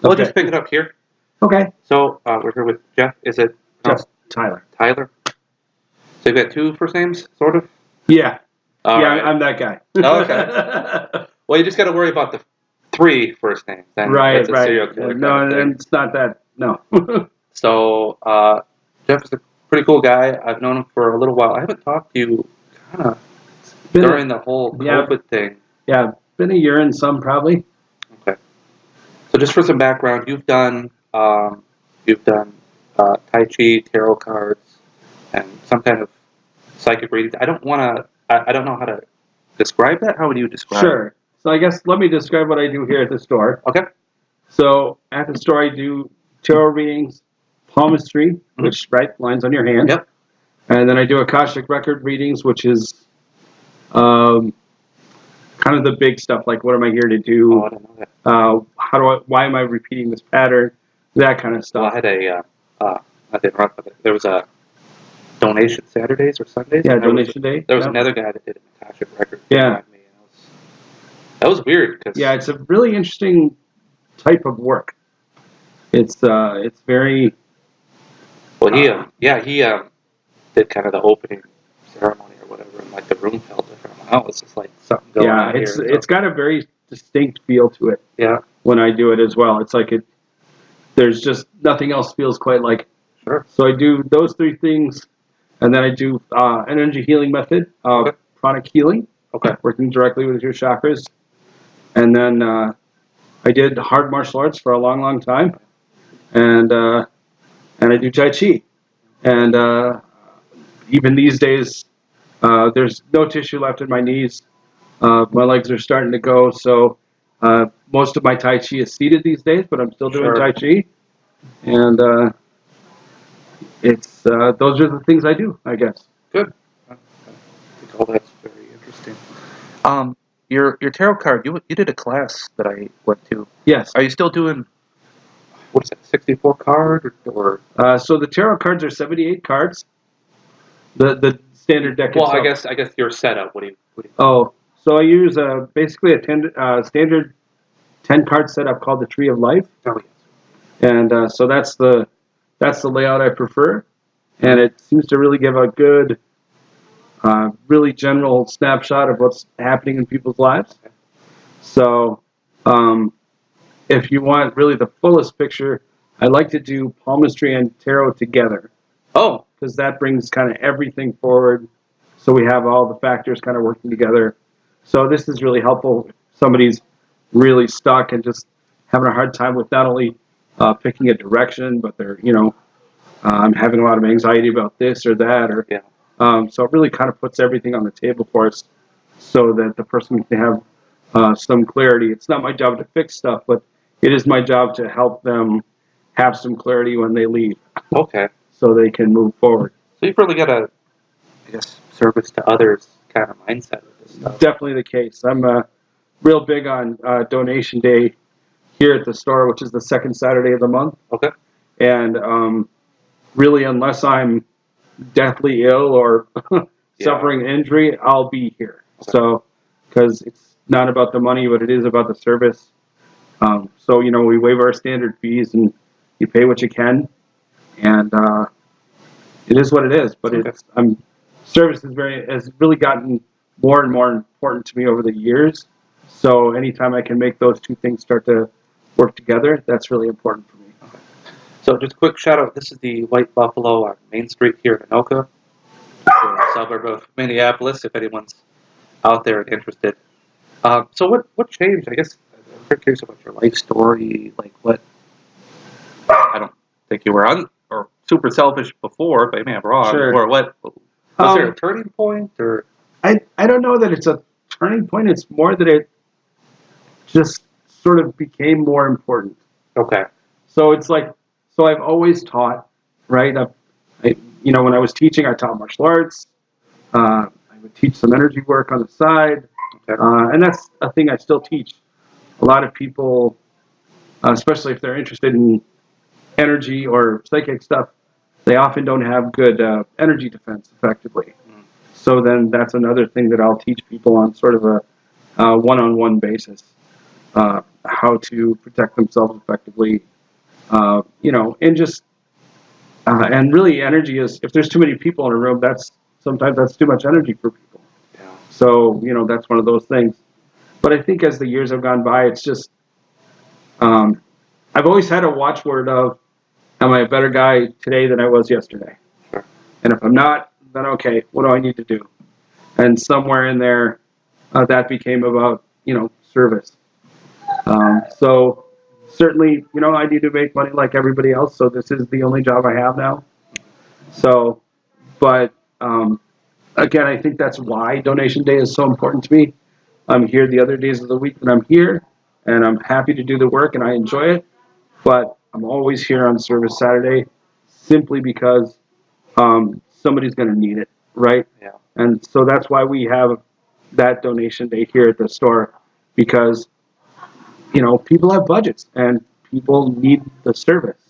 I'll just pick it up here. Okay. So we're here with Jeff. Is it Jeff Tyler. Tyler? So you've got two first names, sort of? Yeah. All right. I'm that guy. Okay. Well, you just got to worry about the 3 first names. Then Right. that's a serial killer No, kind of thing. and it's not that. No. So Jeff is a pretty cool guy. I've known him for a little while. I haven't talked to you kind of during the whole COVID thing. Yeah, been a year and some probably. Okay. So just for some background, you've done Tai Chi, tarot cards, and some kind of psychic readings. I don't know how to describe that. How would you describe it? Sure. So I guess let me describe what I do here at the store. Okay. So at the store I do tarot readings, palmistry, which lines on your hand. Yep. And then I do Akashic record readings, which is kind of the big stuff, like what am I here to do? Oh, I don't know that. Why am I repeating this pattern? That kind of stuff. Well, I had not to interrupt, but there was a donation Saturdays or Sundays. Yeah, donation day. There was another guy that did an Akashic record. Yeah. Me, that was weird. Yeah, it's a really interesting type of work. It's very. Well, he did kind of the opening ceremony or whatever, and like the room felt different. Wow, it's just like something going on here. Yeah, it's got a very distinct feel to it. Yeah. When I do it as well, it's like there's just nothing else feels quite like it. Sure. So I do those 3 things, and then I do energy healing method, pranic healing. Okay. Working directly with your chakras, and then I did hard martial arts for a long, long time, and I do Tai Chi, and even these days, there's no tissue left in my knees. My legs are starting to go, so most of my Tai Chi is seated these days, but I'm still doing Tai Chi, and it's those are the things I do, I guess. Good. I think all that's very interesting. Your tarot card, you did a class that I went to. Yes. Are you still doing, what is that, 64 card or? So the tarot cards are 78 cards. The standard deck. Well, itself. I guess your setup. What do you? Oh, so I use basically a standard 10-card setup called the Tree of Life. Oh, yes. And so that's the layout I prefer, and it seems to really give a good, really general snapshot of what's happening in people's lives. So, if you want really the fullest picture, I like to do palmistry and tarot together. Oh. Because that brings kind of everything forward, so we have all the factors kind of working together. So this is really helpful if somebody's really stuck and just having a hard time with not only picking a direction, but they're, I'm having a lot of anxiety about this or that, or so it really kind of puts everything on the table for us, so that the person can have some clarity. It's not my job to fix stuff, but it is my job to help them have some clarity when they leave. Okay. So they can move forward. So you've really got a, I guess, service to others kind of mindset with this stuff. Definitely the case. I'm real big on donation day here at the store, which is the 2nd Saturday of the month. Okay. And really, unless I'm deathly ill or suffering injury, I'll be here. Okay. So, because it's not about the money, but it is about the service. So, we waive our standard fees and you pay what you can. And it is what it is, but service has really gotten more and more important to me over the years. So anytime I can make those 2 things start to work together, that's really important for me. Okay. So just a quick shout out. This is the White Buffalo on Main Street here in Anoka, a suburb of Minneapolis. If anyone's out there and interested. So what changed? I guess I'm very curious about your life story. Like what? I don't think you were or super selfish before, but maybe I'm wrong. Sure. Or what? Was there a turning point, or? I don't know that it's a turning point. It's more that it just sort of became more important. Okay. So it's like, I've always taught, right? When I was teaching, I taught martial arts. I would teach some energy work on the side. Okay. And that's a thing I still teach. A lot of people, especially if they're interested in energy or psychic stuff, they often don't have good energy defense effectively. So then that's another thing that I'll teach people on sort of a one-on-one basis. how to protect themselves effectively, and just and really energy is, if there's too many people in a room, sometimes that's too much energy for people. Yeah. So that's one of those things. But I think as the years have gone by, it's just I've always had a watchword of, am I a better guy today than I was yesterday? Sure. And if I'm not, then okay, what do I need to do? And somewhere in there, that became about service. So certainly, I need to make money like everybody else. So this is the only job I have now. So, but again, I think that's why donation day is so important to me. I'm here the other days of the week that I'm here, and I'm happy to do the work, and I enjoy it. But I'm always here on Service Saturday, simply because somebody's going to need it, right? Yeah. And so that's why we have that donation day here at the store, because people have budgets and people need the service.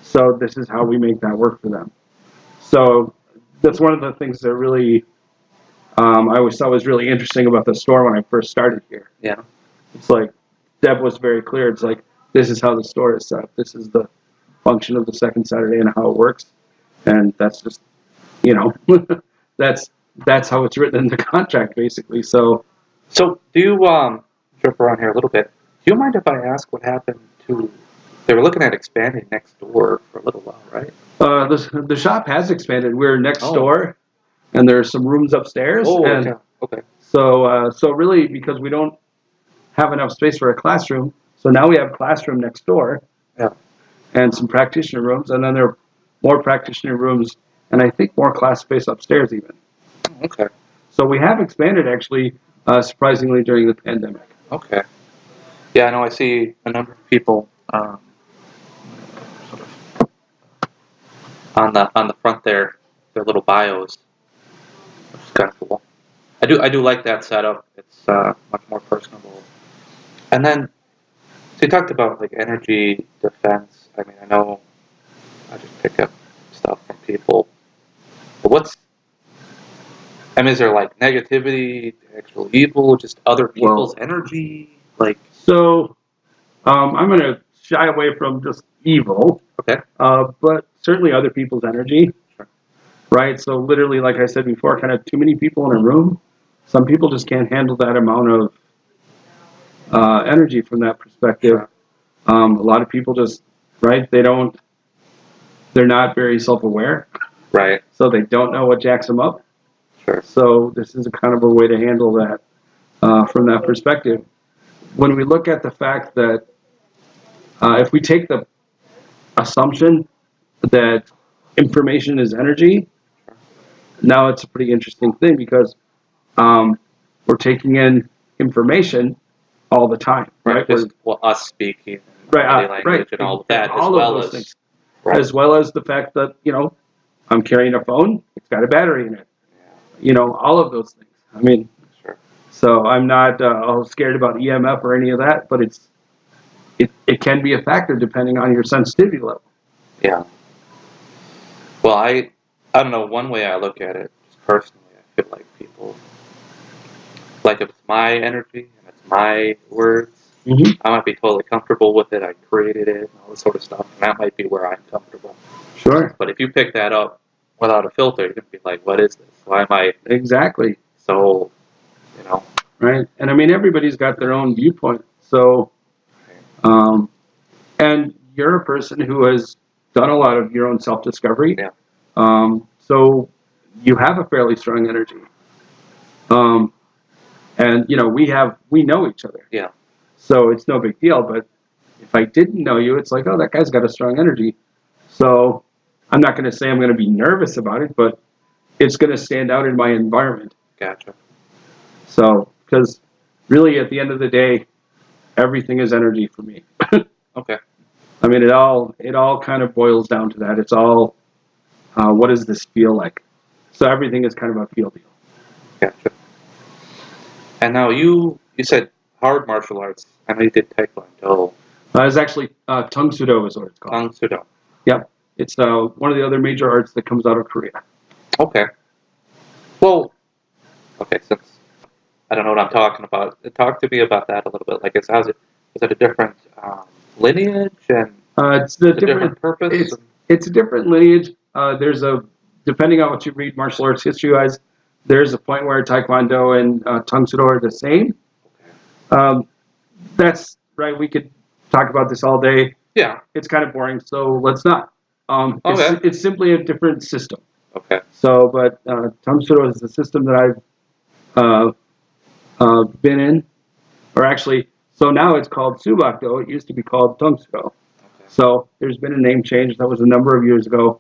So this is how we make that work for them. So that's one of the things that really I always thought was really interesting about the store when I first started here. Yeah. It's like Deb was very clear. It's like, this is how the store is set up. This is the function of the second Saturday and how it works. And that's just, that's how it's written in the contract, basically. So So do you jump around here a little bit? Do you mind if I ask what happened to? They were looking at expanding next door for a little while, right? the shop has expanded. We're next Oh. door, and there's some rooms upstairs. Oh, and okay. Okay. so really, because we don't have enough space for a classroom, so now we have classroom next door. Yeah. And some practitioner rooms, and then there are more practitioner rooms, and I think more class space upstairs even. Okay. So we have expanded, actually, surprisingly, during the pandemic. Okay. Yeah, I know. I see a number of people sort of on the front there, their little bios, which is kind of cool. I do like that setup. It's much more personable. And then, so you talked about like energy defense. I mean, I know I just pick up stuff from people. But is there like negativity, actual evil, just other people's energy? Like, So I'm going to shy away from just evil, okay, but certainly other people's energy, sure, right? So literally, like I said before, kind of too many people in a room. Some people just can't handle that amount of energy from that perspective. sure, A lot of people just, right? They're not very self-aware, right, so they don't know what jacks them up. sure, So this is a kind of a way to handle that from that perspective. When we look at the fact that if we take the assumption that information is energy, now it's a pretty interesting thing, because we're taking in information all the time, right? just us speaking, Right, body language, and all of that, as all of well those as things, right, as well as the fact that I'm carrying a phone, it's got a battery in it, all of those things. I mean, sure, so I'm not all scared about EMF or any of that, but it can be a factor depending on your sensitivity level. yeah. Well, I don't know. One way I look at it, just personally, I feel like people, like if it's my energy and it's my words, I might be totally comfortable with it. I created it and all this sort of stuff, and that might be where I'm comfortable. Sure. But if you pick that up without a filter, you're gonna be like, "What is this? Why am I Exactly. so?" Right. And I mean, everybody's got their own viewpoint. So, and you're a person who has done a lot of your own self-discovery. Yeah. So you have a fairly strong energy. And we know each other. Yeah. So it's no big deal. But if I didn't know you, it's like, oh, that guy's got a strong energy. So I'm not going to say I'm going to be nervous about it, but it's going to stand out in my environment. Gotcha. So, because really at the end of the day, everything is energy for me. Okay. I mean, it all kind of boils down to that. It's all, what does this feel like? So everything is kind of a feel deal. Gotcha. And now you said hard martial arts. I know you did Taekwondo. It's actually Tung Sudo is what it's called. Tang Sudo. Yep. It's one of the other major arts that comes out of Korea. Okay. Well, okay, since I don't know what I'm talking about. Talk to me about that a little bit. Like, is it a different lineage and It's the a different purpose? it's a different lineage. There's a depending on what you read martial arts history wise, there's a point where Taekwondo and Tang Soo Do are the same. Um, that's right. We could talk about this all day. Yeah. It's kind of boring, so let's not. Okay. It's simply a different system. Okay. So, but Tang Soo Do is the system that I've been in, or actually, so now it's called Subak Do. It used to be called Tang Soo Do. Okay. So there's been a name change. That was a number of years ago.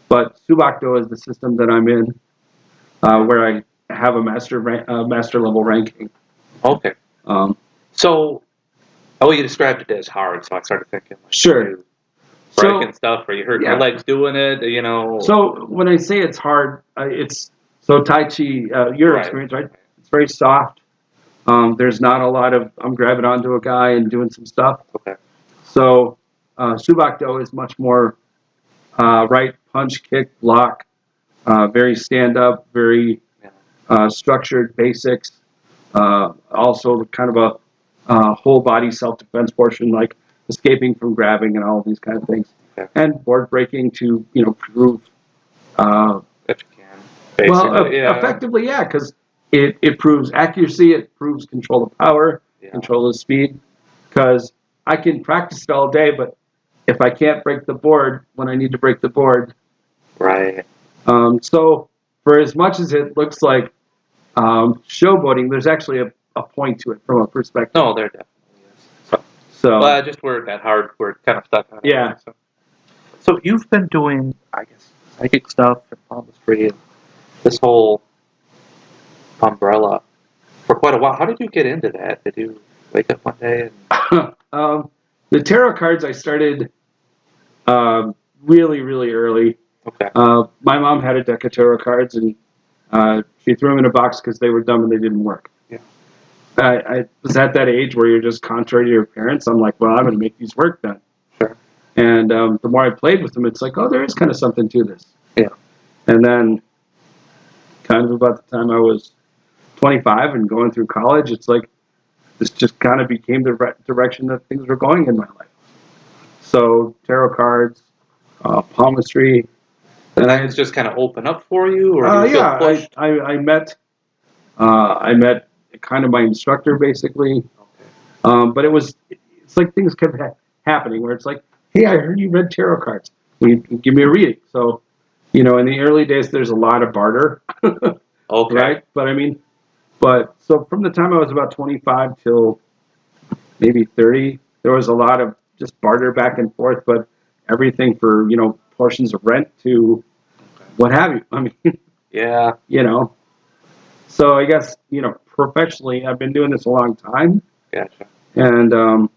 But Subak Do is the system that I'm in, where I have a master level ranking. Okay. Um, So, you described it as hard, so I started thinking, like, Sure. breaking stuff, or you hurt your yeah. legs doing it, you know. So when I say it's hard, it's so Tai Chi. Your Right. experience, right? It's very soft. There's not a lot of I'm grabbing onto a guy and doing some stuff. Okay. So Subak Do is much more right punch, kick, block, very stand up, very structured basics. Also kind of a whole body self defense portion, like escaping from grabbing and all of these kind of things, Okay. and board breaking to prove. If you can, basically, Effectively, yeah, because it proves accuracy, it proves control of power, control of speed. Because I can practice it all day, but if I can't break the board when I need to break the board, right. So for as much as it looks like showboating, there's actually a point to it from a perspective. No, there definitely is. So well, just where that hard, we're kind of stuck on it. Yeah. So you've been doing, I guess, psychic stuff and palmistry and this whole umbrella for quite a while. How did you get into that? Did you wake up one day and the tarot cards I started really, really early. okay. My mom had a deck of tarot cards, and she threw them in a box because they were dumb and they didn't work. Yeah. I was at that age where you're just contrary to your parents. I'm like, well, I'm going to make these work then. Sure. And the more I played with them, it's like, oh, there is kind of something to this. Yeah. And then, kind of about the time I was 25 and going through college, it's like this just kind of became the direction that things were going in my life. So tarot cards, palmistry. And things just kind of open up for you, or do you feel pushed? I met kind of my instructor basically, but it's like things kept happening where it's like, hey, I heard you read tarot cards. Will you give me a reading? So, in the early days, there's a lot of barter. Okay. Right? But so from the time I was about 25 till maybe 30, there was a lot of just barter back and forth, but everything for, portions of rent to what have you. I mean, yeah. So I guess, professionally, I've been doing this a long time. Gotcha. And,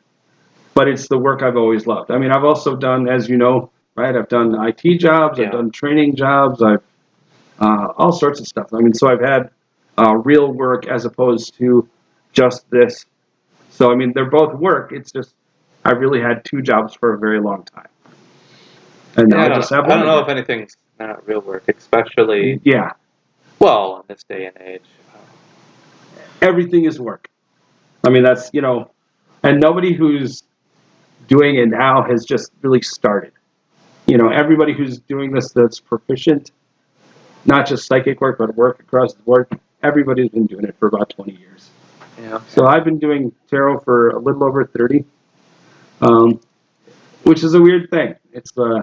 but it's the work I've always loved. I mean, I've also done, as you know, right, I've done IT jobs, I've done training jobs, I've all sorts of stuff. I mean, so I've had real work as opposed to just this. So, I mean, they're both work. It's just I've really had two jobs for a very long time. And now I just have one. I don't know if anything's not real work, especially well, in this day and age. Everything is work. I mean, that's, and nobody who's doing it now has just really started. Everybody who's doing this that's proficient, not just psychic work, but work across the board, everybody's been doing it for about 20 years. Yeah. So I've been doing tarot for a little over 30, which is a weird thing. It's oh,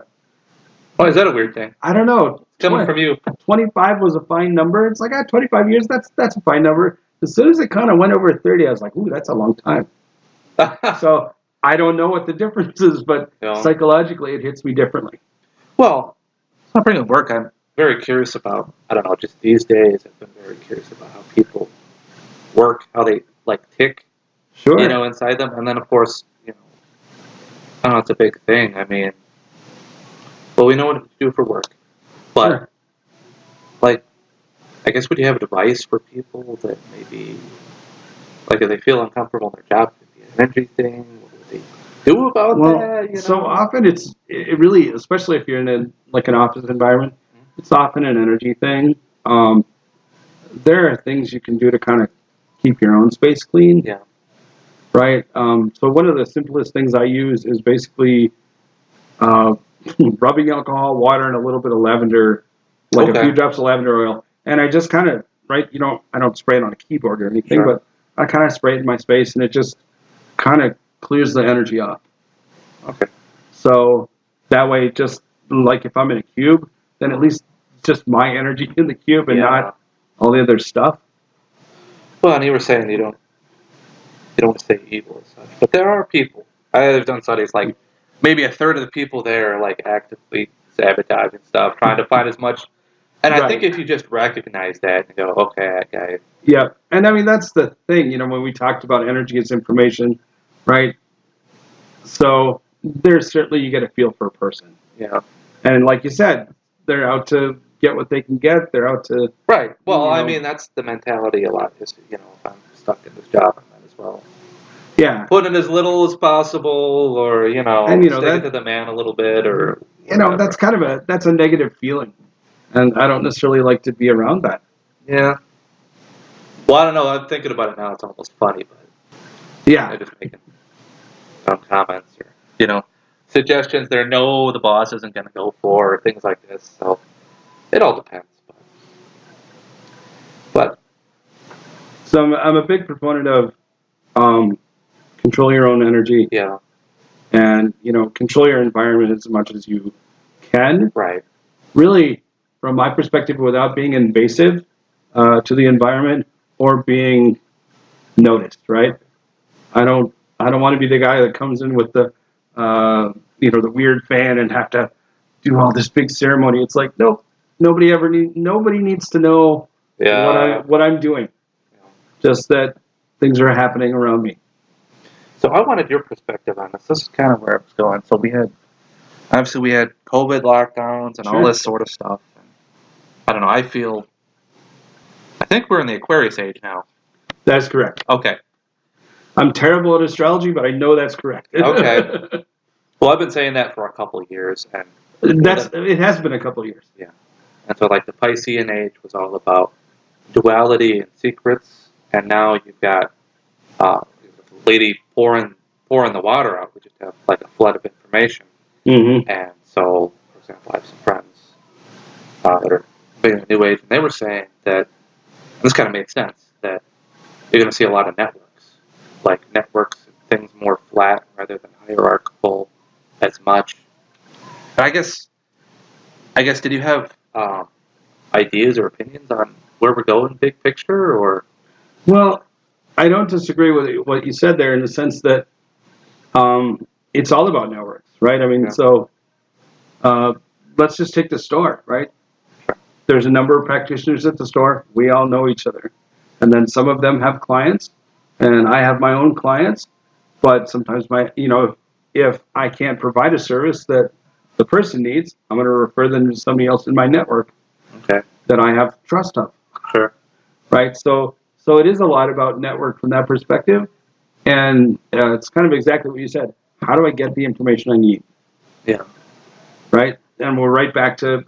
is that a weird thing? I don't know. Coming from you. 25 was a fine number. It's like, 25 years, that's a fine number. As soon as it kind of went over 30, I was like, ooh, that's a long time. So I don't know what the difference is, but psychologically it hits me differently. Well, not bringing work, I'm very curious about, I don't know, just these days I've been very curious about how people work, how they tick, inside them. And then of course, I don't know, it's a big thing. I mean, well, we know what to do for work, but I guess would you have advice for people that maybe, if they feel uncomfortable in their job, could be an energy thing? What would they do about that? So often it really, especially if you're in an office environment, it's often an energy thing. There are things you can do to kind of keep your own space clean. Yeah. Right. So one of the simplest things I use is basically rubbing alcohol, water, and a little bit of lavender, like a few drops of lavender oil, and I just kind of I don't spray it on a keyboard or anything, but I kind of spray it in my space, and it just kind of clears the energy off. Okay. So that way, just like if I'm in a cube, then at least just my energy in the cube and not all the other stuff. Well, and you were saying you don't want to say evil as such, but there are people. I've done studies like maybe a third of the people there are like actively sabotaging stuff, trying to find as much. And I think if you just recognize that and go, okay, that guy. Yeah, and I mean that's the thing, when we talked about energy as information, right? So there's certainly you get a feel for a person. Yeah. And like you said, they're out to get what they can get. They're out to Well, I mean that's the mentality a lot. Is if I'm stuck in this job, I might as well. Yeah. Put in as little as possible, or stick it to the man a little bit, or that's kind of that's a negative feeling, and I don't necessarily like to be around that. Yeah. Well, I don't know. I'm thinking about it now. It's almost funny, but I'm just making some comments or suggestions. There, no, the boss isn't going to go for, or things like this. So it all depends. But so I'm a big proponent of control your own energy. Yeah. And control your environment as much as you can. Right. Really, from my perspective, without being invasive to the environment or being noticed. Right. I don't want to be the guy that comes in with the the weird fan and have to do all this big ceremony. It's like nope. Nobody needs to know what I'm doing. Just that things are happening around me. So I wanted your perspective on this. This is kind of where I was going. So we had COVID lockdowns and all this sort of stuff. And I don't know. I think we're in the Aquarius age now. That's correct. Okay. I'm terrible at astrology, but I know that's correct. Okay. Well, I've been saying that for a couple of years, and it has been a couple of years. Yeah. And so, like, the Piscean age was all about duality and secrets, and now you've got a lady pouring the water out. We just have like a flood of information. Mm-hmm. And so, for example, I have some friends that are big in the New Age, and they were saying that this kind of made sense that you're going to see a lot of networks, things more flat rather than hierarchical as much. And I guess, did you have ideas or opinions on where we're going, big picture, or? Well, I don't disagree with what you said there in the sense that it's all about networks, right? I mean, so let's just take the store, right? Sure. There's a number of practitioners at the store. We all know each other. And then some of them have clients, and I have my own clients. But sometimes if I can't provide a service that the person needs, I'm going to refer them to somebody else in my network that I have trust of. Sure. Right? So it is a lot about network from that perspective. And it's kind of exactly what you said. How do I get the information I need? Yeah. Right? And we're back to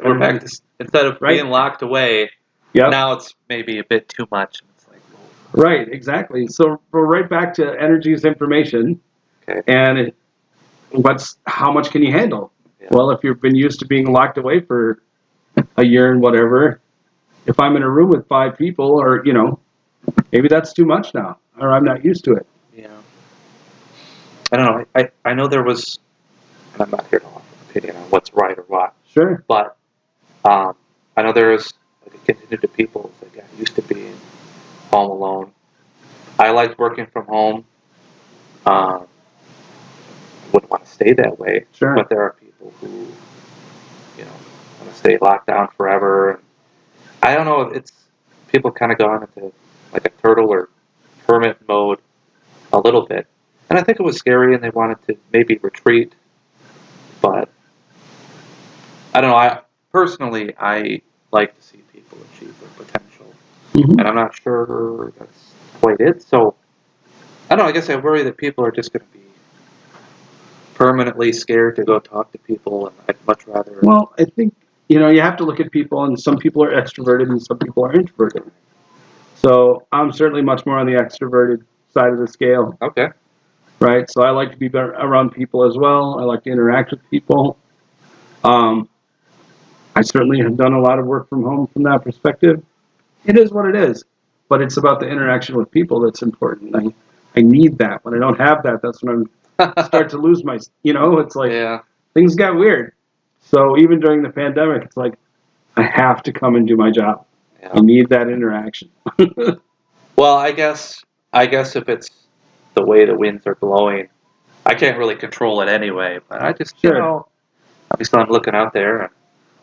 instead of being locked away, now it's maybe a bit too much. It's like, right, exactly. So we're right back to energy is information. Okay. And how much can you handle? Yeah. Well, if you've been used to being locked away for a year and whatever, if I'm in a room with 5 people or, maybe that's too much now, or I'm not used to it. Yeah. I don't know. I know there was, and I'm not here to offer an opinion on what's right or what. Sure. But I know there's a contingent of people that got used to being home alone. I liked working from home. Wouldn't want to stay that way. Sure. But there are people who, want to stay locked down forever. I don't know. It's people kind of gone into like a turtle or hermit mode a little bit. And I think it was scary and they wanted to maybe retreat. But I don't know. I like to see people achieve their potential. Mm-hmm. And I'm not sure that's quite it. So I don't know. I guess I worry that people are just going to be permanently scared to go talk to people. And I'd much rather. Well, I think, you have to look at people, and some people are extroverted and some people are introverted. So I'm certainly much more on the extroverted side of the scale, Okay. right? So I like to be around people as well. I like to interact with people. I certainly have done a lot of work from home from that perspective. It is what it is, but it's about the interaction with people that's important. I need that. When I don't have that, that's when I start to lose my. It's like Yeah. things got weird. So even during the pandemic, it's like I have to come and do my job. Yeah. I need that interaction. Well, I guess if it's the way the winds are blowing, I can't really control it anyway. But I just, Sure. obviously I'm looking out there. And,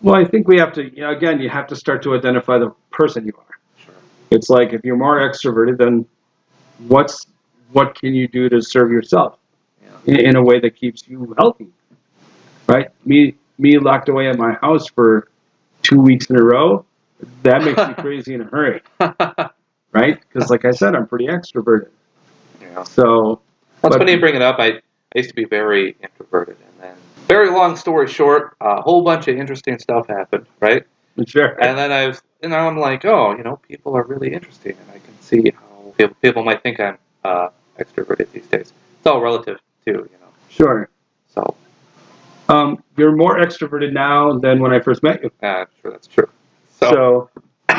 Well, I think we have to. Again, you have to start to identify the person you are. sure. It's like if you're more extroverted, then what can you do to serve yourself Yeah. in a way that keeps you healthy, right? Me locked away at my house for 2 weeks in a row, that makes me crazy in a hurry, right? Because like I said, I'm pretty extroverted. Yeah. So, That's but funny you bring it up. I used to be very introverted, and then, very long story short, a whole bunch of interesting stuff happened, right? sure, And then I'm like, oh, people are really interesting, and I can see how people might think I'm extroverted these days. It's all relative too, sure. So, You're more extroverted now than when I first met you. I'm sure that's true. So,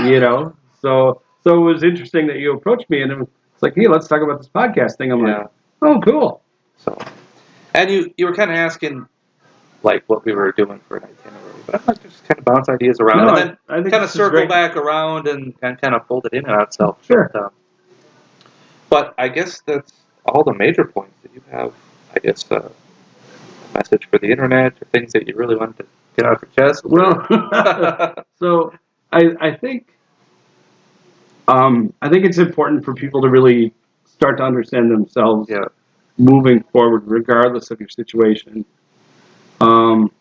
you know, so it was interesting that you approached me and it was like, hey, let's talk about this podcast thing. I'm yeah. like, oh, cool. So, and you were kind of asking like what we were doing for an itinerary, but I like to just kind of bounce ideas around, No, and then I think kind of this is circle great. back around and kind of fold it in and out itself. Sure. But I guess that's all the major points that you have. I guess a message for the internet or things that you really wanted to get off your chest. Well, so I think it's important for people to really start to understand themselves Yeah. moving forward, regardless of your situation. And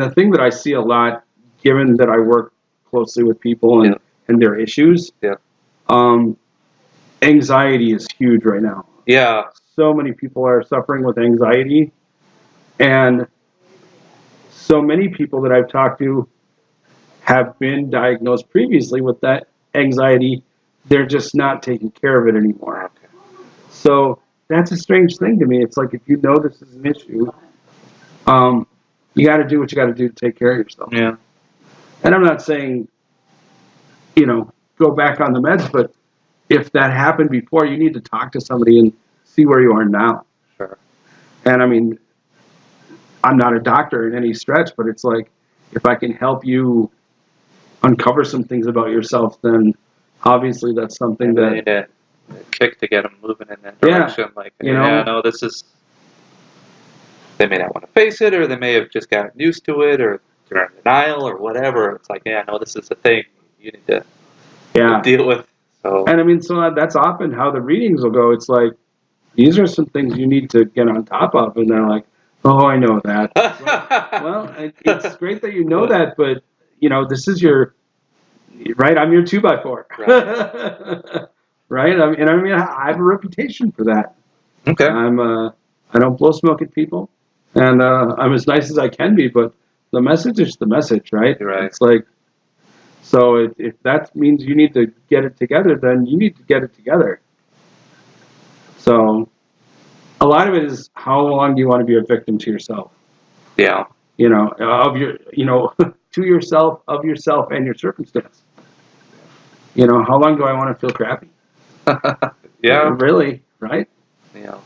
the thing that I see a lot, given that I work closely with people and their issues, Yeah. Anxiety is huge right now. Yeah. So many people are suffering with anxiety, and so many people that I've talked to have been diagnosed previously with that anxiety. They're just not taking care of it anymore. Okay. So that's a strange thing to me. It's like if you know this is an issue, you got to do what you got to do to take care of yourself. Yeah. And I'm not saying, go back on the meds, but if that happened before, you need to talk to somebody and see where you are now. Sure. And I mean, I'm not a doctor in any stretch, but it's like if I can help you uncover some things about yourself, then obviously that's something And that they need a kick to get them moving in that direction. Like, no, this is. They may not want to face it, or they may have just gotten used to it, or they're in denial, or whatever. It's like, no, this is a thing you need to deal with. So. And I mean, so that's often how the readings will go. It's like, these are some things you need to get on top of. And they're like, oh, I know that. Well, it's great that you know that, but, this is right? I'm your 2x4. Right? I mean, I have a reputation for that. Okay. I don't blow smoke at people. And I'm as nice as I can be, but the message is the message, right? You're right. It's like, so if that means you need to get it together, then you need to get it together. So a lot of it is how long do you want to be a victim to yourself? Yeah. To yourself, of yourself, and your circumstance. How long do I want to feel crappy? Yeah. Really, right? Yeah.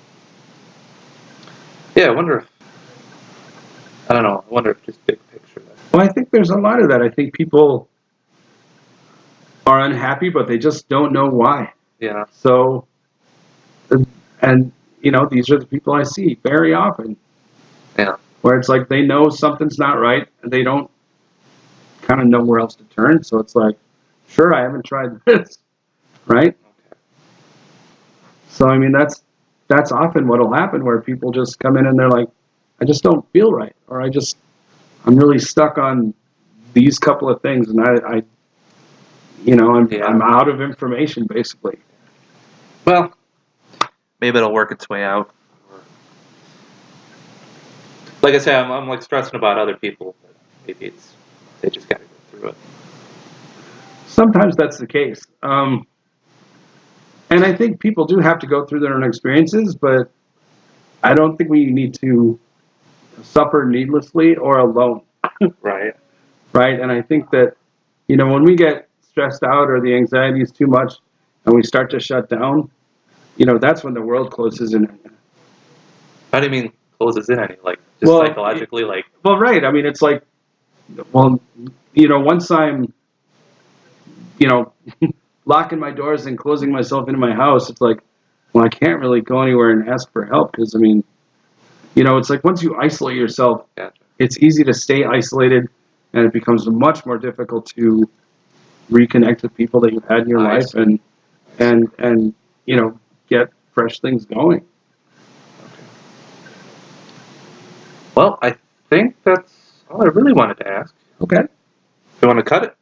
Yeah. I don't know. I wonder if just big picture. Well, I think there's a lot of that. I think people are unhappy, but they just don't know why. Yeah. So, and these are the people I see very often. Yeah. Where it's like they know something's not right, and they don't kind of know where else to turn. So it's like, sure, I haven't tried this, right? Okay. So I mean, that's often what'll happen, where people just come in and they're like, I just don't feel right, or I'm really stuck on these couple of things, and I'm out of information basically. Well, maybe it'll work its way out. Like I say, I'm like stressing about other people, but maybe they just got to go through it. Sometimes that's the case. And I think people do have to go through their own experiences, but I don't think we need to suffer needlessly or alone. Right. Right? And I think that, when we get stressed out or the anxiety is too much and we start to shut down, that's when the world closes in. How do you mean closes in any? Like just Well, psychologically, like Well, right. I mean, it's like, well, once I'm, you know, locking my doors and closing myself into my house, it's like, well, I can't really go anywhere and ask for help because, I mean, it's like once you isolate yourself, gotcha. it's easy to stay isolated, and it becomes much more difficult to reconnect with people that you've had in your I life see. and get fresh things going. Well, I think that's all I really wanted to ask. Okay. You want to cut it?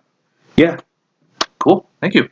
Yeah. Cool. Thank you.